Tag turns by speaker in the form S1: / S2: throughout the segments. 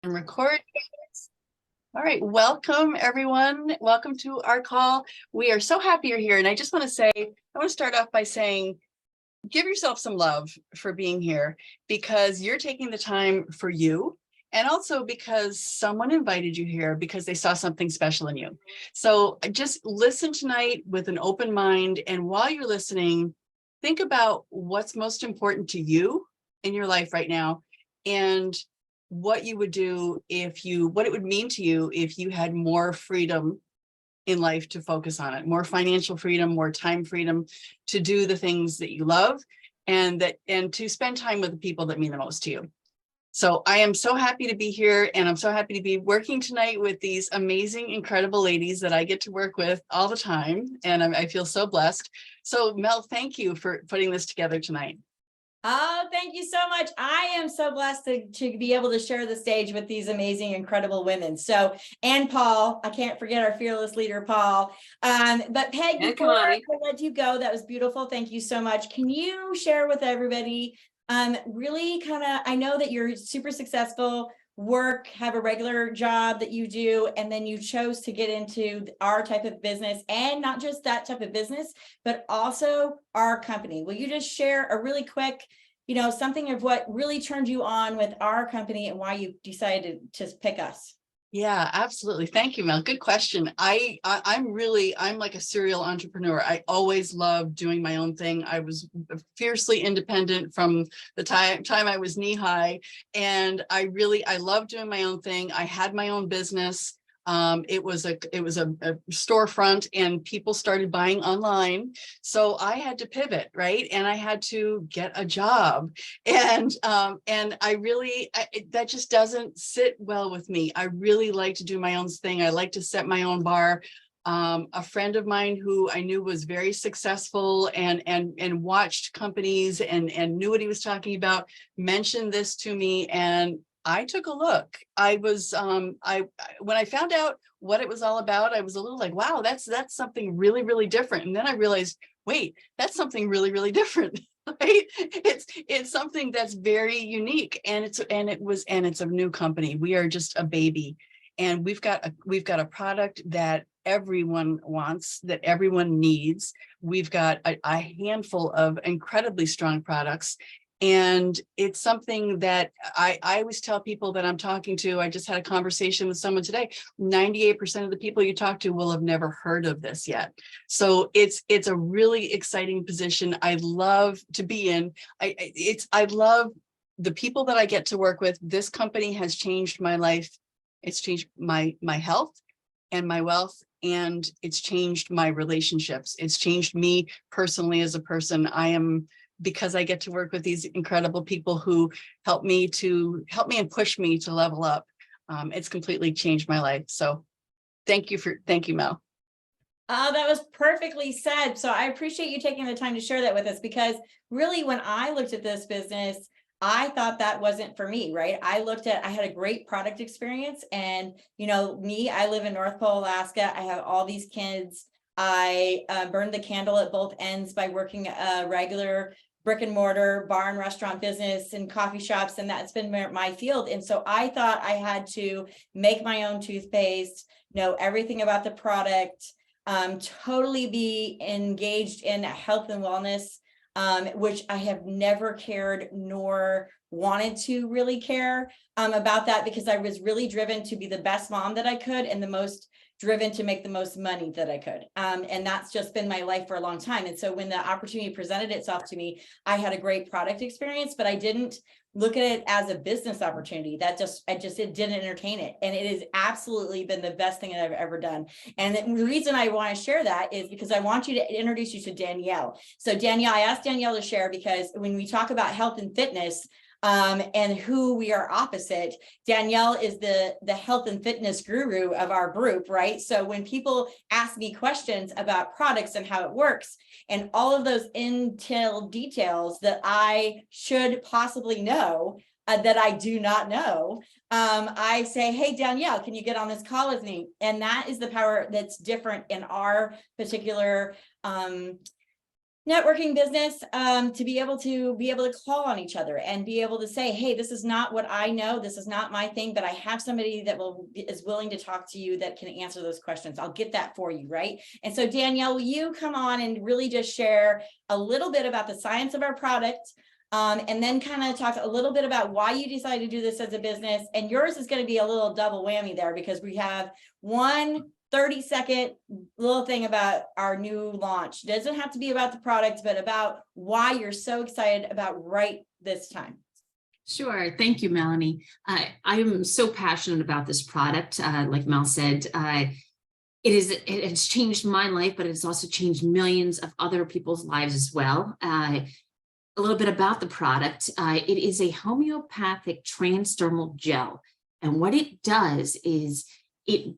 S1: And record. All right, welcome everyone. Welcome to our call. We are so happy you're here. And I just want to say, I want to start off by saying, give yourself some love for being here because you're taking the time for you. And also because someone invited you here because they saw something special in you. So just listen tonight with an open mind. And while you're listening, think about what's most important to you in your life right now. And what you would do what it would mean to you if you had more freedom in life to focus on it, more financial freedom, more time freedom to do the things that you love and to spend time with the people that mean the most to you. So I am so happy to be here, and I'm so happy to be working tonight with these amazing, incredible ladies that I get to work with all the time. And I feel so blessed. So Mel, thank you for putting this together tonight.
S2: Oh, thank you so much. I am so blessed to be able to share the stage with these amazing, incredible women. So, and Paul, I can't forget our fearless leader, Paul. But Peg, before I let you go, that was beautiful. Thank you so much. Can you share with everybody, really kind of, I know that you're super successful, have a regular job that you do, and then you chose to get into our type of business, and not just that type of business, but also our company. Will you just share a really quick, something of what really turned you on with our company and why you decided to pick us?
S1: Yeah, absolutely. Thank you, Mel. Good question. I'm like a serial entrepreneur. I always loved doing my own thing. I was fiercely independent from the time I was knee high. And I loved doing my own thing. I had my own business. It was a storefront, and people started buying online. So I had to pivot, right? And I had to get a job. And that just doesn't sit well with me. I really like to do my own thing. I like to set my own bar. A friend of mine who I knew was very successful and watched companies and knew what he was talking about mentioned this to me, and I took a look. When I found out what it was all about, I was a little like, wow, that's something really, really different. And then I realized, wait, that's something really, really different. Right? It's something that's very unique, and it's a new company. We are just a baby, and we've got a product that everyone wants, that everyone needs. We've got a handful of incredibly strong products. And it's something that I always tell people that I'm talking to. I just had a conversation with someone today. 98% of the people you talk to will have never heard of this yet. So it's a really exciting position. I love to be in. I love the people that I get to work with. This company has changed my life. It's changed my health and my wealth, and it's changed my relationships. It's changed me personally as a person. Because I get to work with these incredible people who help me and push me to level up. It's completely changed my life. So thank you, Mel.
S2: Oh, that was perfectly said. So I appreciate you taking the time to share that with us, because really when I looked at this business, I thought that wasn't for me, right? I had a great product experience, and I live in North Pole, Alaska. I have all these kids. I burned the candle at both ends by working a regular brick and mortar bar and restaurant business and coffee shops, and that's been my field. And so I thought I had to make my own toothpaste, know everything about the product, totally be engaged in health and wellness, which I have never cared nor wanted to really care about that, because I was really driven to be the best mom that I could and the most driven to make the most money that I could. And that's just been my life for a long time. And so when the opportunity presented itself to me, I had a great product experience, but I didn't look at it as a business opportunity. It didn't entertain it. And it has absolutely been the best thing that I've ever done. And the reason I want to share that is because I want you to introduce you to Danielle. So Danielle, I asked Danielle to share because when we talk about health and fitness, and who we are opposite, Danielle is the health and fitness guru of our group, right? So when people ask me questions about products and how it works and all of those intel details that I should possibly know, that I do not know, I say, hey, Danielle, can you get on this call with me? And that is the power that's different in our particular networking business, to be able to call on each other and be able to say, hey, this is not what I know, this is not my thing, but I have somebody that is willing to talk to you that can answer those questions. I'll get that for you, right? And so Danielle, will you come on and really just share a little bit about the science of our product, and then kind of talk a little bit about why you decided to do this as a business. And yours is going to be a little double whammy there, because we have one 30-second little thing about our new launch. It doesn't have to be about the product, but about why you're so excited about right this time.
S3: Sure. Thank you, Melanie. I am so passionate about this product. Like Mel said, it has changed my life, but it's also changed millions of other people's lives as well. A little bit about the product. It is a homeopathic transdermal gel. And what it does is it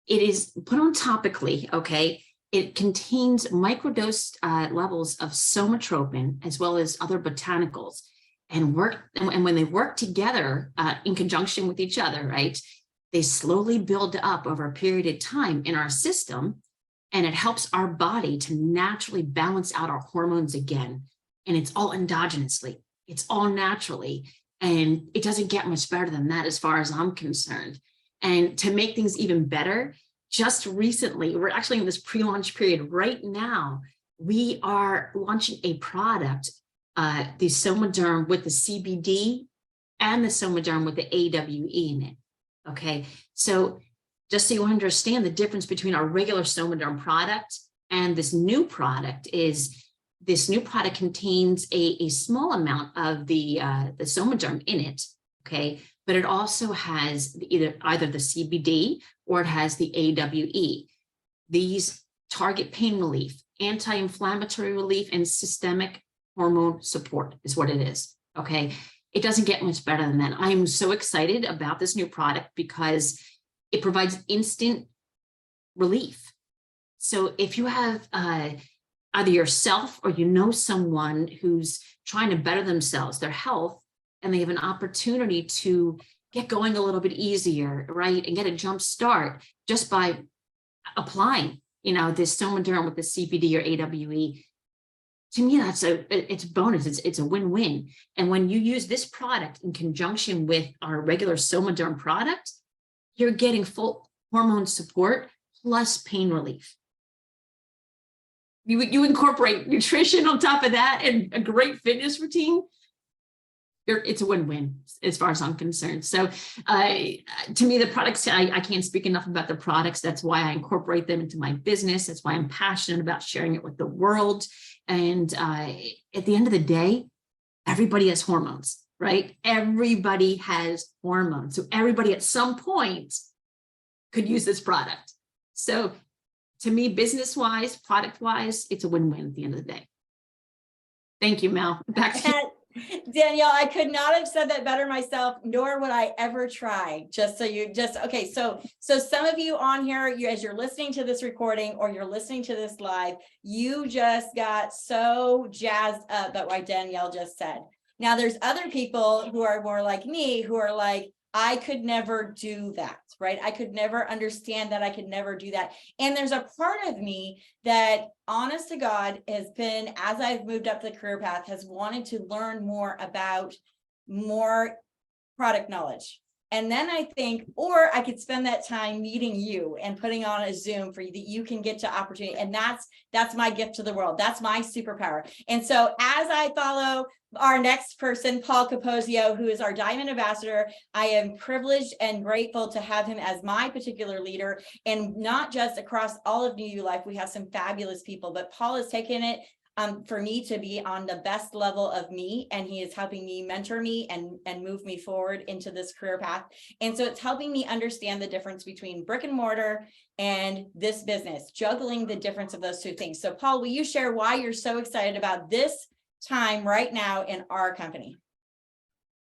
S3: is put on topically, okay? It contains microdose levels of somatropin as well as other botanicals, and when they work together in conjunction with each other, right? They slowly build up over a period of time in our system, and it helps our body to naturally balance out our hormones again. And it's all endogenously, it's all naturally, and it doesn't get much better than that as far as I'm concerned. And to make things even better, just recently, we're actually in this pre-launch period right now, we are launching a product, the Somaderm with the CBD and the Somaderm with the AWE in it, okay? So just so you understand the difference between our regular Somaderm product and this new product is, this new product contains a small amount of the Somaderm in it, okay? But it also has either the CBD or it has the AWE. These target pain relief, anti-inflammatory relief, and systemic hormone support is what it is, okay? It doesn't get much better than that. I'm so excited about this new product because it provides instant relief. So if you have either yourself or you know someone who's trying to better themselves, their health, and they have an opportunity to get going a little bit easier, right? And get a jump start just by applying, this Somaderm with the CBD or AWE. To me, it's a bonus. It's a win-win. And when you use this product in conjunction with our regular Somaderm product, you're getting full hormone support plus pain relief. You incorporate nutrition on top of that and a great fitness routine. It's a win-win as far as I'm concerned. So to me, the products, I can't speak enough about the products. That's why I incorporate them into my business. That's why I'm passionate about sharing it with the world. And at the end of the day, everybody has hormones, right? Everybody has hormones. So everybody at some point could use this product. So to me, business-wise, product-wise, it's a win-win at the end of the day. Thank you, Mel. Back to you.
S2: Danielle, I could not have said that better myself, nor would I ever try. Okay. So some of you on here, as you're listening to this recording or you're listening to this live, you just got so jazzed up about what Danielle just said. Now there's other people who are more like me, who are like, I could never do that, right? I could never understand that. I could never do that. And there's a part of me that, honest to God, has been, as I've moved up the career path, has wanted to learn more about more product knowledge. And then I think, or I could spend that time meeting you and putting on a Zoom for you that you can get to opportunity. And that's my gift to the world. That's my superpower. And so as I follow our next person, Paul Capozio, who is our Diamond Ambassador, I am privileged and grateful to have him as my particular leader, and not just across all of New Life. We have some fabulous people, but Paul has taken it for me to be on the best level of me, and he is helping me mentor me and move me forward into this career path. And so it's helping me understand the difference between brick and mortar and this business, juggling the difference of those two things. So Paul, will you share why you're so excited about this time right now in our company?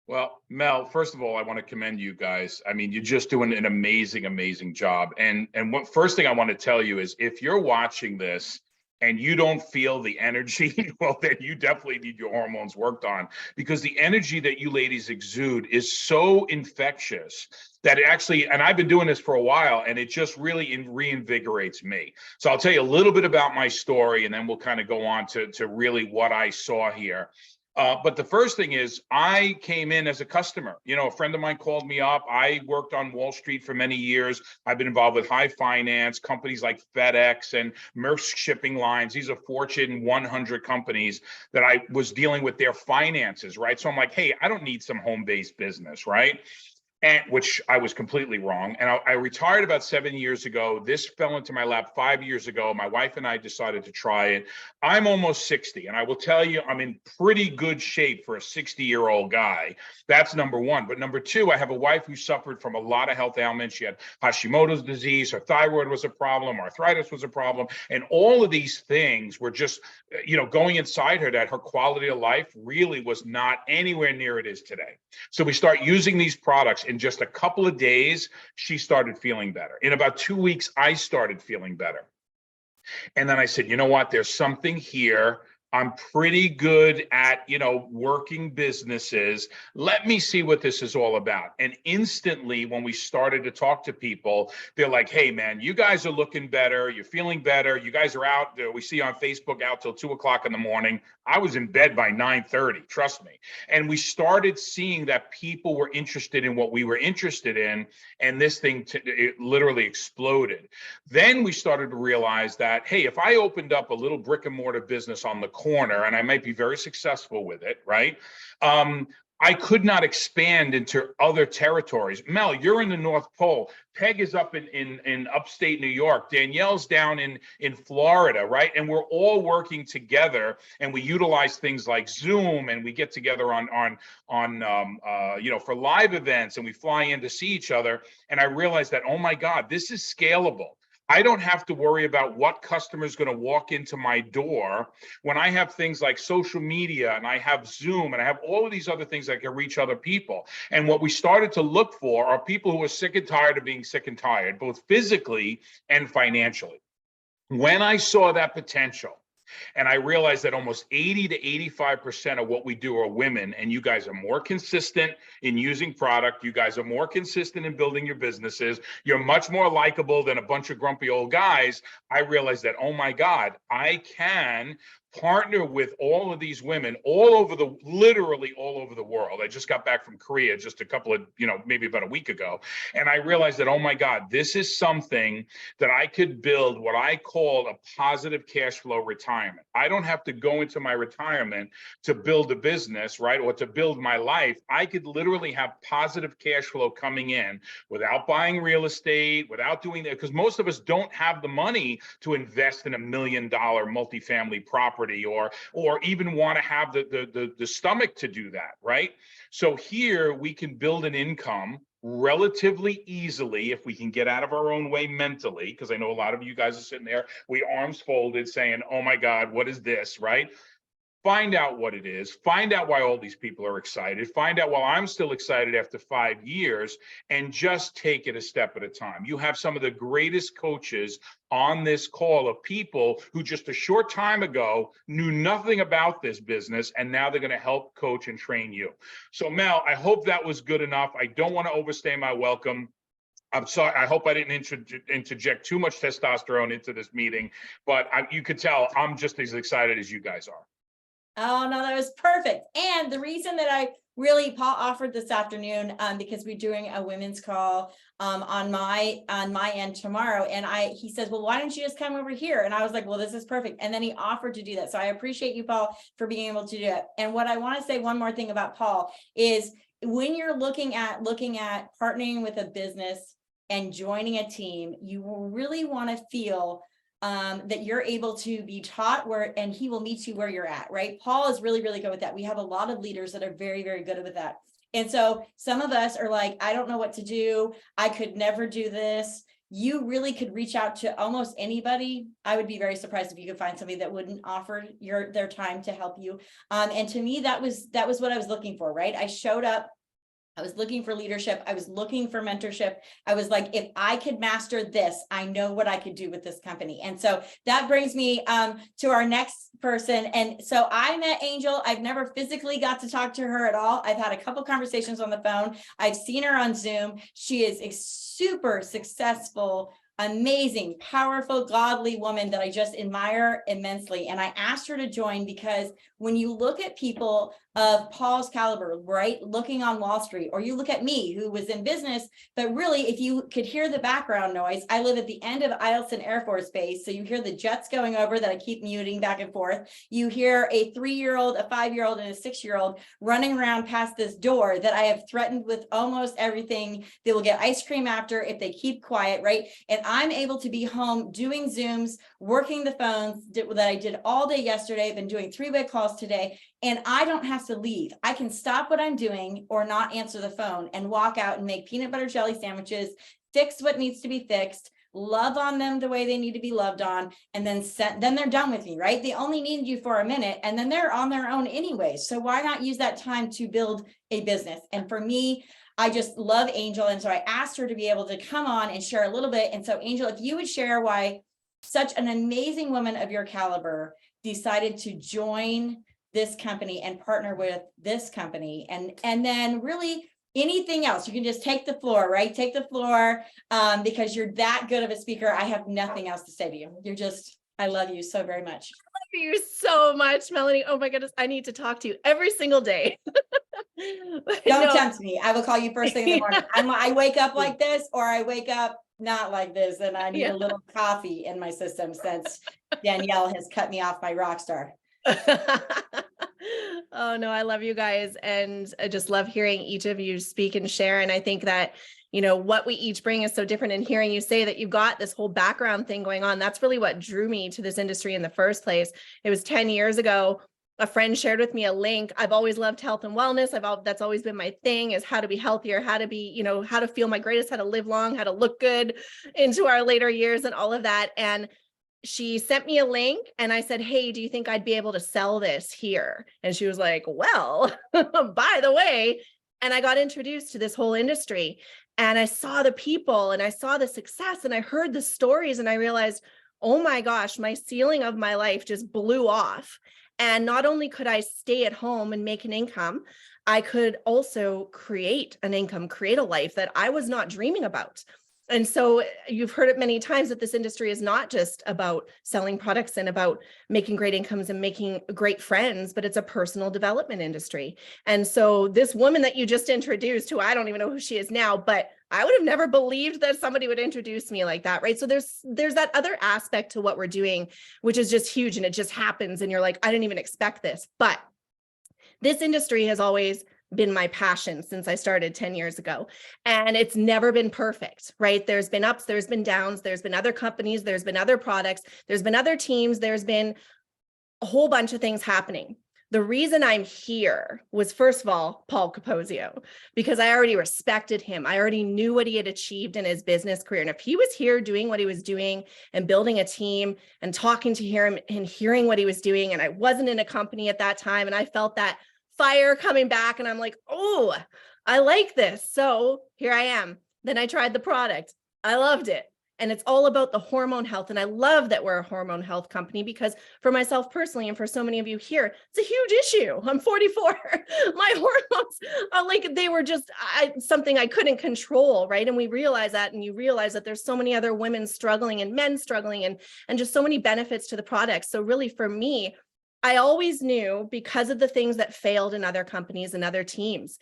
S4: Well, Mel, first of all, I want to commend you guys. I mean, you're just doing an amazing, amazing job. And what first thing I want to tell you is, if you're watching this and you don't feel the energy, well, then you definitely need your hormones worked on, because the energy that you ladies exude is so infectious that it actually, and I've been doing this for a while, and it just really reinvigorates me. So I'll tell you a little bit about my story, and then we'll kind of go on to really what I saw here. But the first thing is, I came in as a customer. You know, a friend of mine called me up. I worked on Wall Street for many years. I've been involved with high finance companies like FedEx and Maersk Shipping Lines. These are Fortune 100 companies that I was dealing with their finances, right? So I'm like, hey, I don't need some home-based business, right? And which I was completely wrong. And I retired about 7 years ago. This fell into my lap 5 years ago. My wife and I decided to try it. I'm almost 60, and I will tell you, I'm in pretty good shape for a 60-year-old guy. That's number one. But number two, I have a wife who suffered from a lot of health ailments. She had Hashimoto's disease. Her thyroid was a problem. Arthritis was a problem. And all of these things were just, going inside her, that her quality of life really was not anywhere near it is today. So we start using these products. In just a couple of days, she started feeling better. In about 2 weeks, I started feeling better. And then I said, you know what? There's something here. I'm pretty good at, working businesses. Let me see what this is all about. And instantly, when we started to talk to people, they're like, hey, man, you guys are looking better. You're feeling better. You guys are out. We see on Facebook out till 2 o'clock in the morning. I was in bed by 9:30, trust me. And we started seeing that people were interested in what we were interested in. And this thing, it literally exploded. Then we started to realize that, hey, if I opened up a little brick and mortar business on the corner, and I might be very successful with it, right? I could not expand into other territories. Mel, you're in the North Pole. Peg is up in upstate New York. Danielle's down in Florida, right? And we're all working together, and we utilize things like Zoom, and we get together on for live events, and we fly in to see each other. And I realized that, oh my God, this is scalable. I don't have to worry about what customer is going to walk into my door when I have things like social media, and I have Zoom, and I have all of these other things that can reach other people. And what we started to look for are people who are sick and tired of being sick and tired, both physically and financially. When I saw that potential, and I realized that almost 80 to 85% of what we do are women, and you guys are more consistent in using product. You guys are more consistent in building your businesses. You're much more likable than a bunch of grumpy old guys. I realized that, oh my God, I can partner with all of these women literally all over the world. I just got back from Korea just a couple of, maybe about a week ago. And I realized that, oh my God, this is something that I could build what I call a positive cash flow retirement. I don't have to go into my retirement to build a business, right? Or to build my life. I could literally have positive cash flow coming in without buying real estate, without doing that, because most of us don't have the money to invest in $1 million multifamily property, or even want to have the stomach to do that, right? So here we can build an income relatively easily if we can get out of our own way mentally, because I know a lot of you guys are sitting there, we arms folded saying, oh my God, what is this, right? Find out what it is, find out why all these people are excited, find out why I'm still excited after 5 years, and just take it a step at a time. You have some of the greatest coaches on this call of people who just a short time ago knew nothing about this business, and now they're going to help coach and train you. So Mel, I hope that was good enough. I don't want to overstay my welcome. I'm sorry. I hope I didn't interject too much testosterone into this meeting, but you could tell I'm just as excited as you guys are.
S2: Oh, no, that was perfect. And the reason that Paul offered this afternoon, because we're doing a women's call on my end tomorrow. And he says, well, why don't you just come over here? And I was like, well, this is perfect. And then he offered to do that. So I appreciate you, Paul, for being able to do it. And what I want to say, one more thing about Paul, is when you're looking at partnering with a business and joining a team, you will really want to feel that you're able to be taught and he will meet you where you're at, right? Paul is really, really good with that. We have a lot of leaders that are very, very good with that. And so some of us are like, I don't know what to do. I could never do this. You really could reach out to almost anybody. I would be very surprised if you could find somebody that wouldn't offer their time to help you. And to me, that was what I was looking for, right? I showed up I was looking for leadership. I was looking for mentorship. I was like, if I could master this, I know what I could do with this company. And so that brings me to our next person. And so I met Angel. I've never physically got to talk to her at all. I've had a couple conversations on the phone. I've seen her on Zoom. She is a super successful, amazing, powerful, godly woman that I just admire immensely. And I asked her to join because when you look at people of Paul's caliber, right, looking on Wall Street, or you look at me who was in business, but really, if you could hear the background noise, I live at the end of Eielson Air Force Base. So you hear the jets going over that I keep muting back and forth. You hear a 3-year-old, a 5-year-old, and a 6-year-old running around past this door that I have threatened with almost everything. They will get ice cream after if they keep quiet, right? And I'm able to be home doing Zooms, working the phones that I did all day yesterday. I've been doing 3-way calls today, and I don't have to leave. I can stop what I'm doing or not answer the phone and walk out and make peanut butter jelly sandwiches, fix what needs to be fixed, love on them the way they need to be loved on, and then they're done with me, right? They only need you for a minute and then they're on their own anyway. So why not use that time to build a business? And for me, I just love Angel. And so I asked her to be able to come on and share a little bit. And so Angel, if you would share why such an amazing woman of your caliber decided to join this company and partner with this company, and then really anything else, you can just take the floor, right? Take the floor, because you're that good of a speaker. I have nothing else to say to you. I love you so very much.
S5: Love you so much, Melanie. Oh my goodness, I need to talk to you every single day.
S2: Don't tempt me. I will call you first thing in the morning. I wake up like this, or I wake up not like this, and I need a little coffee in my system since Danielle has cut me off my rock star.
S5: Oh no, I love you guys, and I just love hearing each of you speak and share. And I think that, you know, what we each bring is so different. And hearing you say that you've got this whole background thing going on, that's really what drew me to this industry in the first place. It was 10 years ago. A friend shared with me a link. I've always loved health and wellness. That's always been my thing, is how to be healthier, how to be, you know, how to feel my greatest, how to live long, how to look good into our later years and all of that. And she sent me a link and I said, hey, do you think I'd be able to sell this here? And she was like, well, by the way, and I got introduced to this whole industry, and I saw the people and I saw the success and I heard the stories, and I realized, oh my gosh, my ceiling of my life just blew off. And not only could I stay at home and make an income, I could also create an income, create a life that I was not dreaming about. And so you've heard it many times that this industry is not just about selling products and about making great incomes and making great friends, but it's a personal development industry. And so this woman that you just introduced, who I don't even know who she is now, but I would have never believed that somebody would introduce me like that, right? So there's that other aspect to what we're doing, which is just huge, and it just happens. And you're like, I didn't even expect this. But this industry has always been my passion since I started 10 years ago. And it's never been perfect, right? There's been ups, there's been downs, there's been other companies, there's been other products, there's been other teams, there's been a whole bunch of things happening. The reason I'm here was, first of all, Paul Capozio, because I already respected him. I already knew what he had achieved in his business career. And if he was here doing what he was doing and building a team and talking to him and hearing what he was doing, and I wasn't in a company at that time, and I felt that fire coming back, and I'm like, oh, I like this. So here I am. Then I tried the product. I loved it. And it's all about the hormone health. And I love that we're a hormone health company, because for myself personally, and for so many of you here, it's a huge issue. I'm 44. My hormones are like, they were just something I couldn't control, right? And we realize that, and you realize that there's so many other women struggling and men struggling, and just so many benefits to the product. So really for me, I always knew, because of the things that failed in other companies and other teams,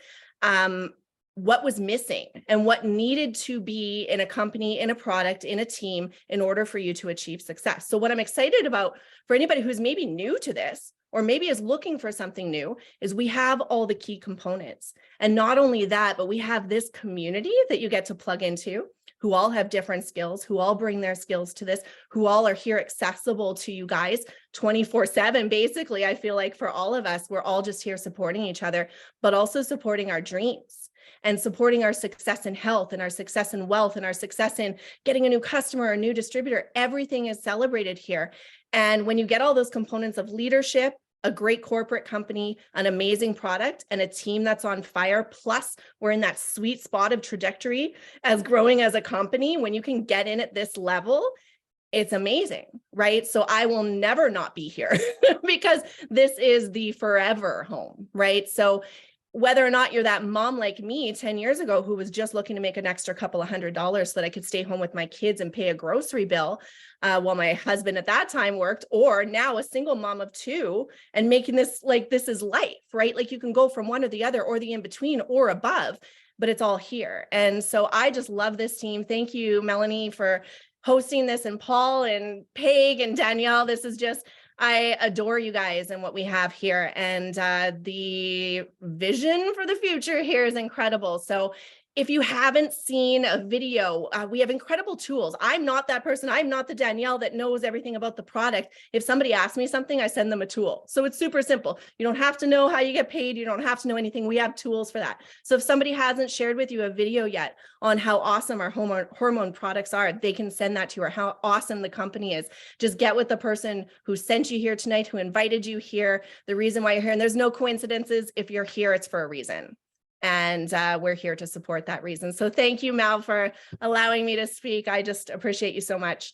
S5: what was missing and what needed to be in a company, in a product, in a team, in order for you to achieve success. So what I'm excited about for anybody who's maybe new to this, or maybe is looking for something new, is we have all the key components. And not only that, but we have this community that you get to plug into, who all have different skills, who all bring their skills to this, who all are here accessible to you guys 24/7. Basically, I feel like for all of us, we're all just here supporting each other, but also supporting our dreams and supporting our success in health and our success in wealth and our success in getting a new customer or a new distributor. Everything is celebrated here. And when you get all those components of leadership, a great corporate company, an amazing product, and a team that's on fire. Plus, we're in that sweet spot of trajectory as growing as a company. When you can get in at this level, it's amazing, right? So I will never not be here because this is the forever home, right? So whether or not you're that mom like me 10 years ago who was just looking to make an extra couple of $100s so that I could stay home with my kids and pay a grocery bill while my husband at that time worked, or now a single mom of 2 and making this like this is life, right? Like you can go from one or the other or the in between or above, but it's all here. And so I just love this team. Thank you, Melanie, for hosting this, and Paul and Paige and Danielle. This is just, I adore you guys and what we have here, and the vision for the future here is incredible. So if you haven't seen a video, we have incredible tools. I'm not that person. I'm not the Danielle that knows everything about the product. If somebody asks me something, I send them a tool. So it's super simple. You don't have to know how you get paid. You don't have to know anything. We have tools for that. So if somebody hasn't shared with you a video yet on how awesome our hormone products are, they can send that to you, or how awesome the company is. Just get with the person who sent you here tonight, who invited you here, the reason why you're here. And there's no coincidences. If you're here, it's for a reason. And we're here to support that reason. So thank you, Mal, for allowing me to speak. I just appreciate you so much.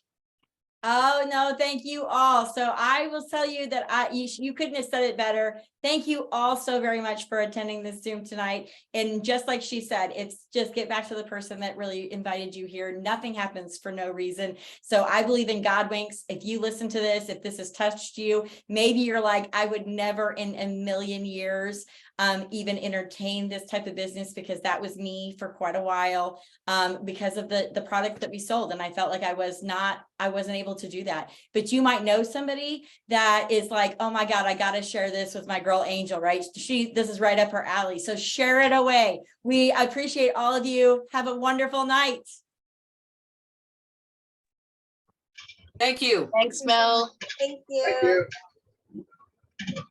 S2: Oh, no, thank you all. So I will tell you that you couldn't have said it better. Thank you all so very much for attending this Zoom tonight. And just like she said, it's just get back to the person that really invited you here. Nothing happens for no reason. So I believe in God winks. If you listen to this, if this has touched you, maybe you're like, I would never in a million years even entertain this type of business, because that was me for quite a while, because of the product that we sold. And I felt like I wasn't able to do that. But you might know somebody that is like, oh my God, I got to share this with my girl Angel, right? This is right up her alley. So share it away. We appreciate all of you. Have a wonderful night.
S6: Thank you.
S1: Thanks, Mel.
S2: Thank you.
S7: Thank you.